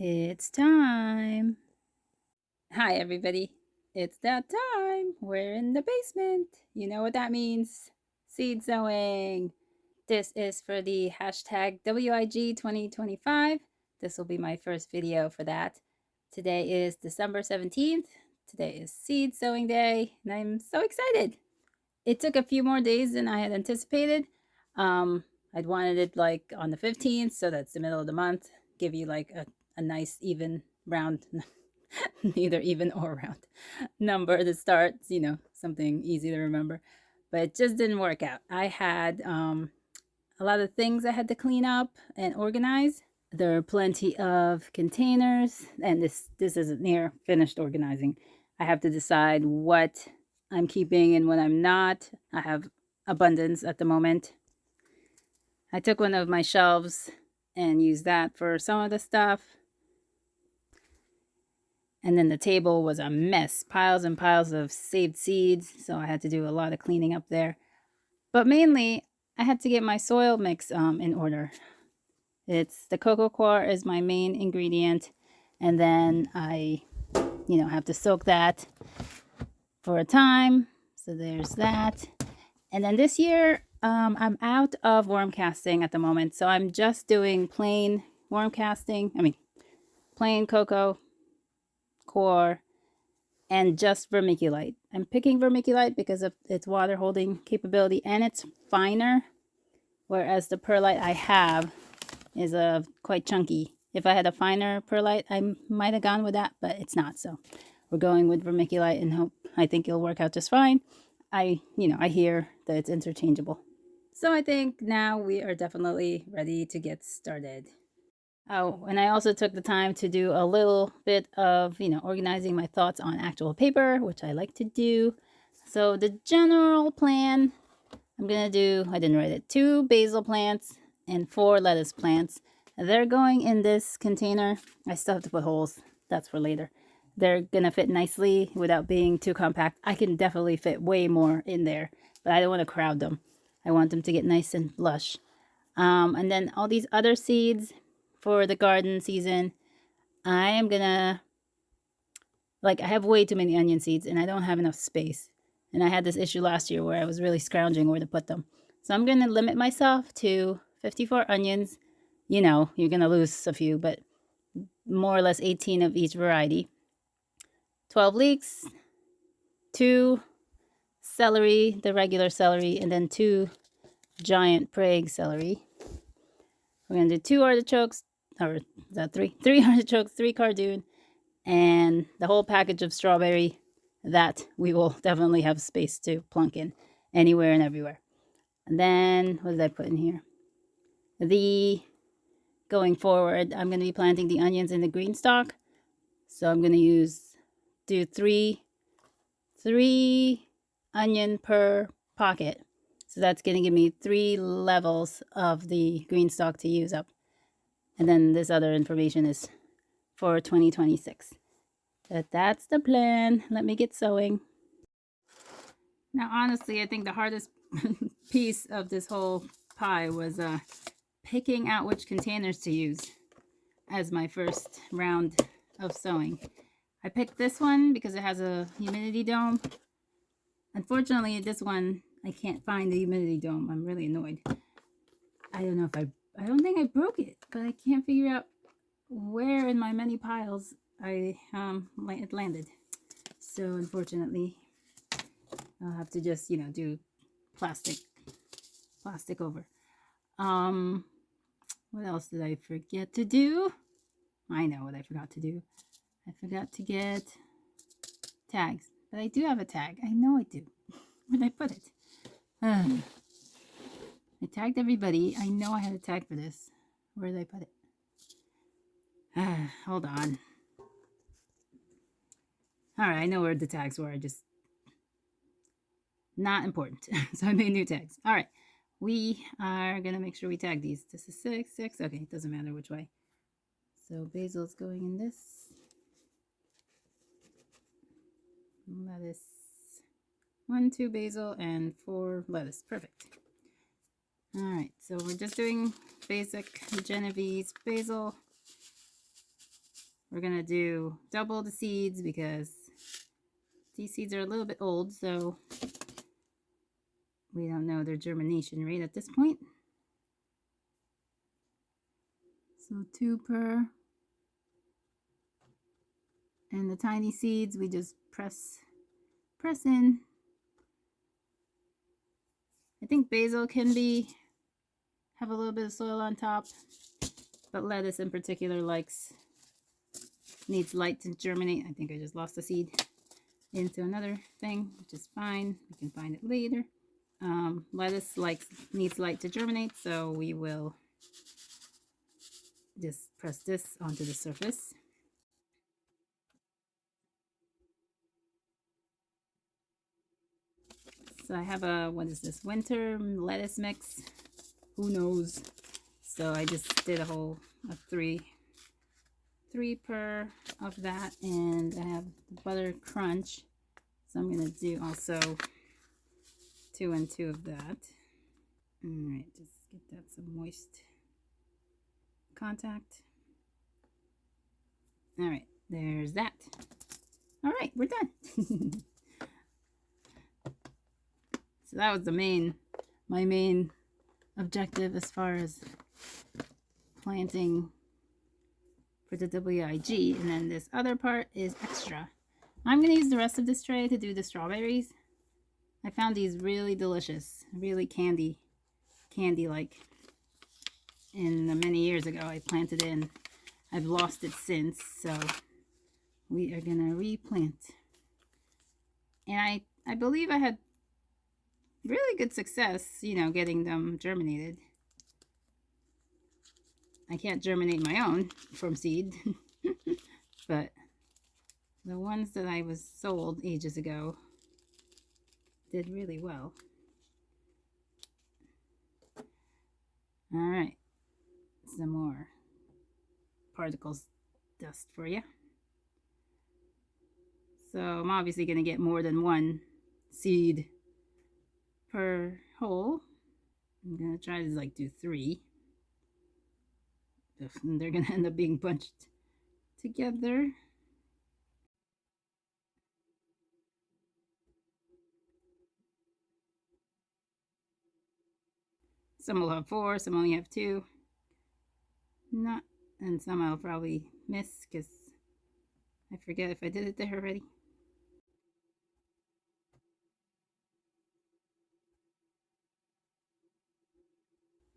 It's time. Hi, everybody. It's that time. We're in the basement. You know what that means. Seed sowing. This is for the hashtag WIG 2025. This will be my first video for that. Today is December 17th. Today is seed sowing day, and I'm so excited. It took a few more days than I had anticipated. I'd wanted it like on the 15th, so that's the middle of the month. Give you like a nice even round, neither even or round number to start, something easy to remember. But it just didn't work out. I had a lot of things I had to clean up and organize. There are plenty of containers, and this isn't near finished organizing. I have to decide what I'm keeping and what I'm not. I have abundance at the moment. I took one of my shelves and used that for some of the stuff. And then the table was a mess, piles and piles of saved seeds, so I had to do a lot of cleaning up there. But mainly, I had to get my soil mix in order. It's the cocoa coir is my main ingredient, and then I, have to soak that for a time. So there's that. And then this year, I'm out of worm casting at the moment, so I'm just doing plain worm casting. Plain cocoa coir and just vermiculite. I'm picking vermiculite because of its water holding capability, and it's finer, whereas the perlite I have is quite chunky. If I had a finer perlite, I might have gone with that, but it's not. So we're going with vermiculite and I think it'll work out just fine. I hear that it's interchangeable. So I think now we are definitely ready to get started. Oh, and I also took the time to do a little bit of, organizing my thoughts on actual paper, which I like to do. So the general plan, I'm going to do, I didn't write it, 2 basil plants and 4 lettuce plants. They're going in this container. I still have to put holes. That's for later. They're going to fit nicely without being too compact. I can definitely fit way more in there, but I don't want to crowd them. I want them to get nice and lush. And then all these other seeds for the garden season, I am going to, I have way too many onion seeds and I don't have enough space. And I had this issue last year where I was really scrounging where to put them. So I'm going to limit myself to 54 onions. You're going to lose a few, but more or less 18 of each variety. 12 leeks, 2 celery, the regular celery, and then 2 giant Prague celery. We're going to do 2 artichokes, or is that 3? 3 artichokes, 3 Cardoon, and the whole package of strawberry that we will definitely have space to plunk in anywhere and everywhere. And then, what did I put in here? Going forward, I'm going to be planting the onions in the green stalk. So I'm going to do three onion per pocket. So that's going to give me 3 levels of the green stalk to use up. And then this other information is for 2026. But that's the plan. Let me get sewing. Now, honestly, I think the hardest piece of this whole pie was picking out which containers to use as my first round of sewing. I picked this one because it has a humidity dome. Unfortunately, this one, I can't find the humidity dome. I'm really annoyed. I don't know if I don't think I broke it, but I can't figure out where in my many piles it landed. So unfortunately, I'll have to just, do plastic over. What else did I forget to do? I know what I forgot to do. I forgot to get tags, but I do have a tag. I know I do. Where'd I put it? I tagged everybody. I know I had a tag for this. Where did I put it? Hold on. All right, I know where the tags were. Just not important. So I made new tags. All right, we are gonna make sure we tag these. This is 6. Okay, it doesn't matter which way. So basil's going in this. Lettuce. 1, 2 basil and 4 lettuce. Perfect. All right, so we're just doing basic Genovese basil. we're going to do double the seeds because these seeds are a little bit old, so we don't know their germination rate at this point. So 2 per. And the tiny seeds, we just press in. I think basil can have a little bit of soil on top, but lettuce in particular needs light to germinate. I think I just lost a seed into another thing, which is fine. We can find it later. Lettuce needs light to germinate, so we will just press this onto the surface. So I have a, what is this, winter lettuce mix? Who knows? So I just did a 3 per of that, and I have the butter crunch. So I'm going to do also 2 and 2 of that. All right, just get that some moist contact. All right, there's that. All right, we're done. So that was my main objective as far as planting for the WIG. And then this other part is extra. I'm going to use the rest of this tray to do the strawberries. I found these really delicious, really candy-like. And many years ago I planted in. I've lost it since, so we are going to replant. And I believe I had really good success, getting them germinated. I can't germinate my own from seed, but the ones that I was sold ages ago did really well. All right, some more particles dust for you. So I'm obviously going to get more than 1 seed per hole. I'm going to try to do 3. And they're going to end up being bunched together. Some will have 4, some only have 2. And some I'll probably miss because I forget if I did it there already.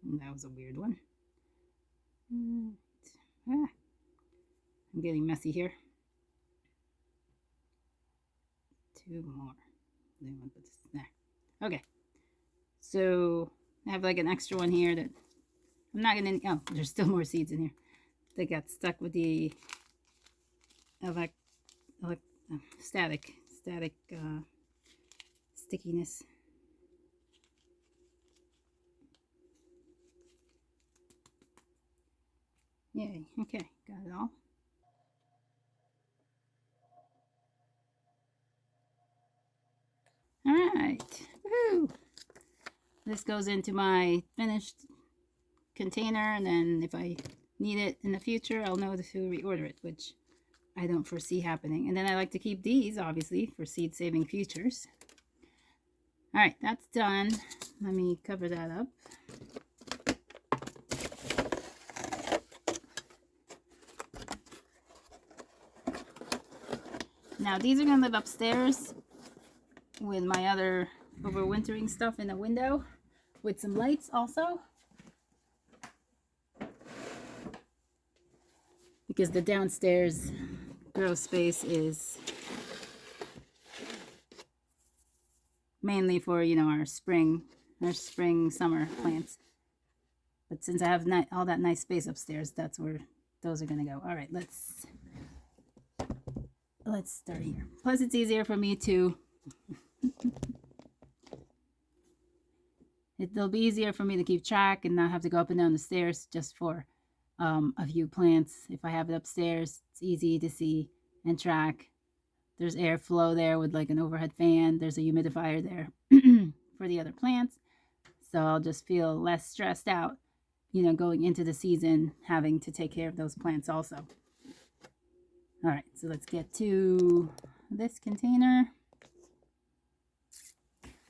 And that was a weird one. I'm getting messy here. 2 more. Then we'll put this there. Okay. So I have an extra one here that I'm not gonna. Oh, there's still more seeds in here. They got stuck with the static stickiness. Yay. Okay, got it all. All right. Woohoo! This goes into my finished container, and then if I need it in the future, I'll know to reorder it, which I don't foresee happening. And then I like to keep these, obviously, for seed-saving futures. All right, that's done. Let me cover that up. Now, these are going to live upstairs with my other overwintering stuff in the window with some lights also. Because the downstairs grow space is mainly for, our spring, summer plants. But since I have all that nice space upstairs, that's where those are going to go. All right, let's start here. Plus, it's easier for me to... It'll be easier for me to keep track and not have to go up and down the stairs just for a few plants. If I have it upstairs, it's easy to see and track. There's airflow there with an overhead fan. There's a humidifier there for the other plants. So I'll just feel less stressed out, going into the season, having to take care of those plants also. All right, so let's get to this container.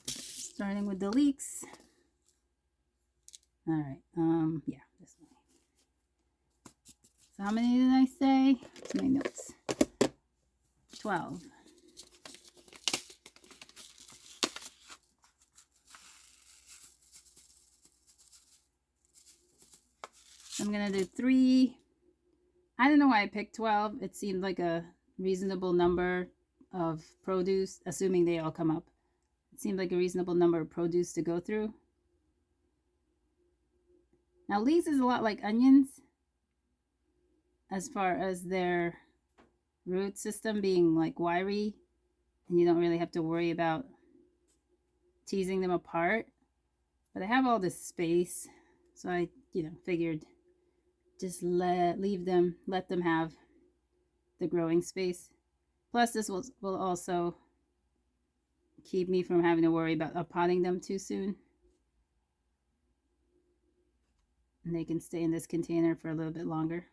Starting with the leeks. All right, yeah, this one. So how many did I say? To my notes. 12. I'm gonna do 3. I don't know why I picked 12. It seemed like a reasonable number of produce, assuming they all come up. It seemed like a reasonable number of produce to go through. Now, leeks is a lot like onions as far as their root system being like wiry, and you don't really have to worry about teasing them apart. But I have all this space, so I, figured just let them have the growing space. Plus, this will also keep me from having to worry about uppotting them too soon. And they can stay in this container for a little bit longer.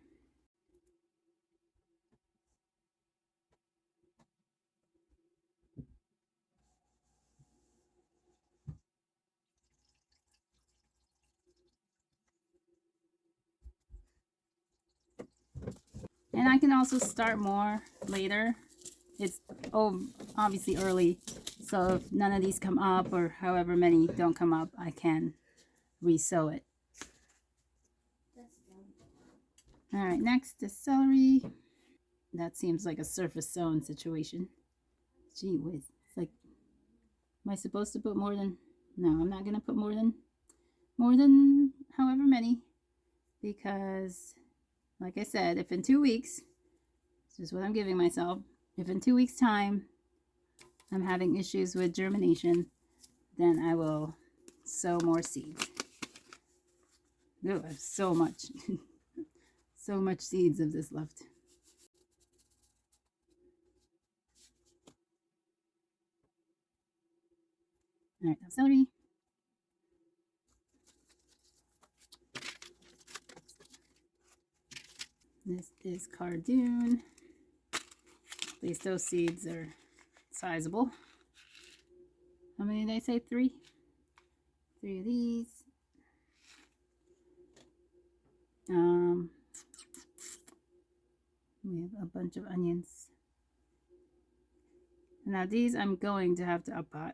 And I can also start more later. It's obviously early, so if none of these come up or however many don't come up, I can re-sow it. All right, next is celery. That seems like a surface sown situation. Gee whiz. It's like, am I supposed to put more than? No, I'm not gonna put more than however many, because like I said, if in 2 weeks, this is what I'm giving myself, if in 2 weeks time I'm having issues with germination, then I will sow more seeds. Oh, I have so much so much seeds of this left. All right, now celery. This is Cardoon. At least those seeds are sizable. How many did I say? 3? 3 of these. We have a bunch of onions. Now these I'm going to have to uppot.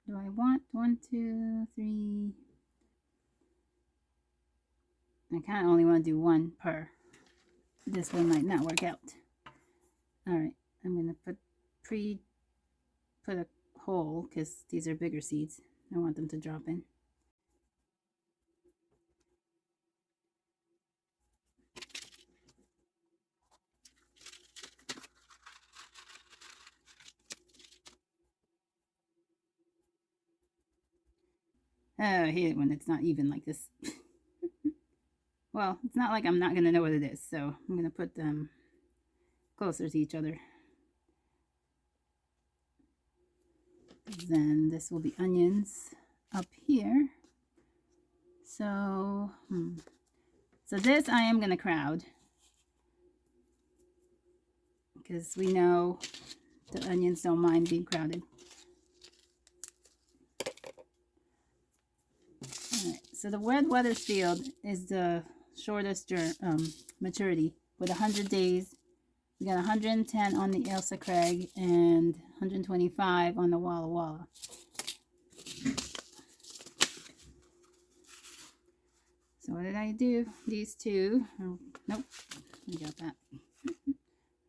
Do I want 1, 2, 3? I kind of only want to do 1 per. This one might not work out. All right, I'm gonna put a hole because these are bigger seeds. I want them to drop in. Oh, I hate it when it's not even like this. Well, it's not like I'm not gonna know what it is, so I'm gonna put them closer to each other. Then this will be onions up here. So, so this I am gonna crowd because we know the onions don't mind being crowded. All right, so the Red Weathersfield is the shortest maturity with 100 days. We got 110 on the Ailsa Craig and 125 on the Walla Walla. So what did I do? These two. Oh, nope, I got that.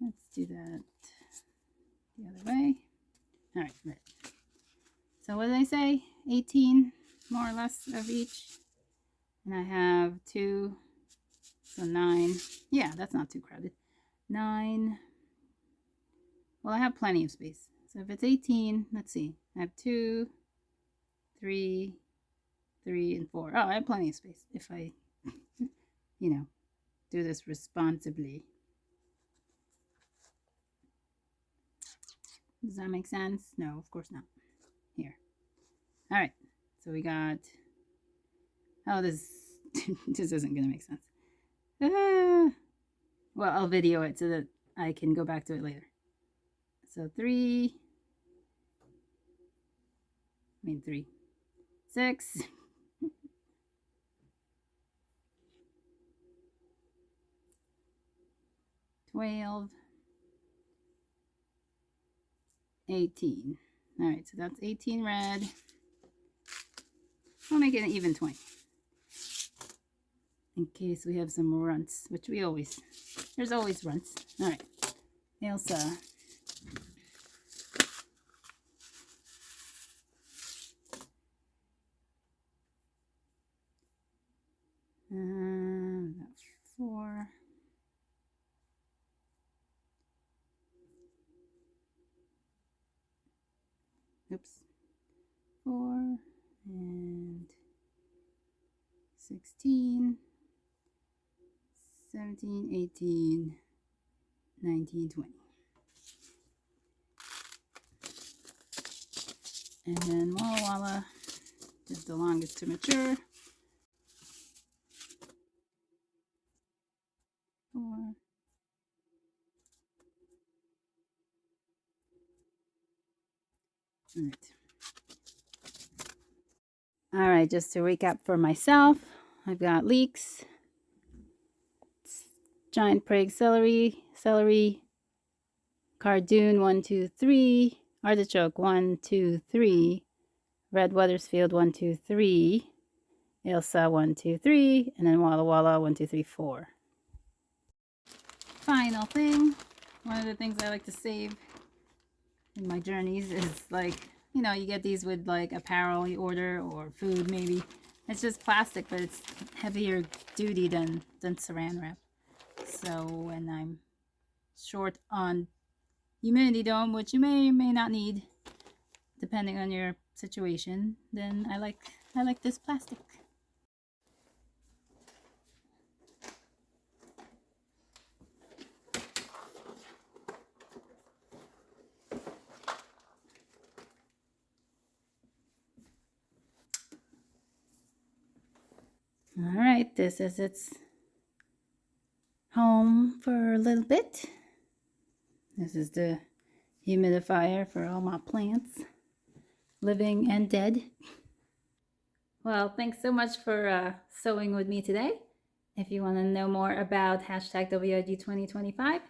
Let's do that the other way. All right, good. So what did I say? 18 more or less of each. And I have 2, so 9. Yeah, that's not too crowded. 9. Well, I have plenty of space. So if it's 18, let's see. I have 2, 3, 3, and 4. Oh, I have plenty of space if I, do this responsibly. Does that make sense? No, of course not. Here. All right. So we got, oh, this isn't going to make sense. Well, I'll video it so that I can go back to it later. So 3, 6, 12, 18. All right, so that's 18 red. We'll make it an even 20 in case we have some runts, which there's always runts. All right, Elsa. That's 4. Oops. 4 and 16, 17, 18, 19, 20. And then Walla Walla is the longest to mature. 4. All right. All right, just to recap for myself, I've got leeks, giant prague celery, Cardoon 1, 2, 3, artichoke 1, 2, 3, red Weathersfield 1, 2, 3, Elsa 1, 2, 3, and then Walla Walla 1, 2, 3, 4. Final thing, one of the things I like to save in my journeys is like, you know, you get these with like apparel you order or food maybe. It's just plastic, but it's heavier duty than saran wrap. So when I'm short on humidity dome, which you may or may not need, depending on your situation, then I like this plastic. All right, this is its home for a little bit. This is the humidifier for all my plants, living and dead. Well, thanks so much for sewing with me today. If you want to know more about hashtag WIG 2025,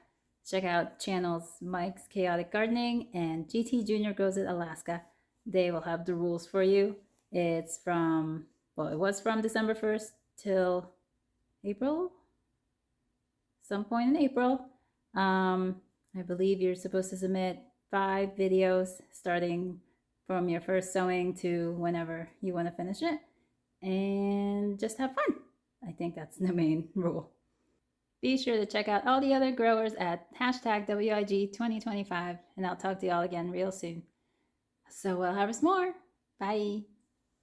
check out channels Mike's Chaotic Gardening and GT Junior Grows It Alaska. They will have the rules for you. It's from, well, it was from December 1st till April, some point in April. I believe you're supposed to submit 5 videos starting from your first sewing to whenever you want to finish it, and just have fun. I think that's the main rule. Be sure to check out all the other growers at hashtag WIG 2025, and I'll talk to y'all again real soon. So we'll harvest more. Bye.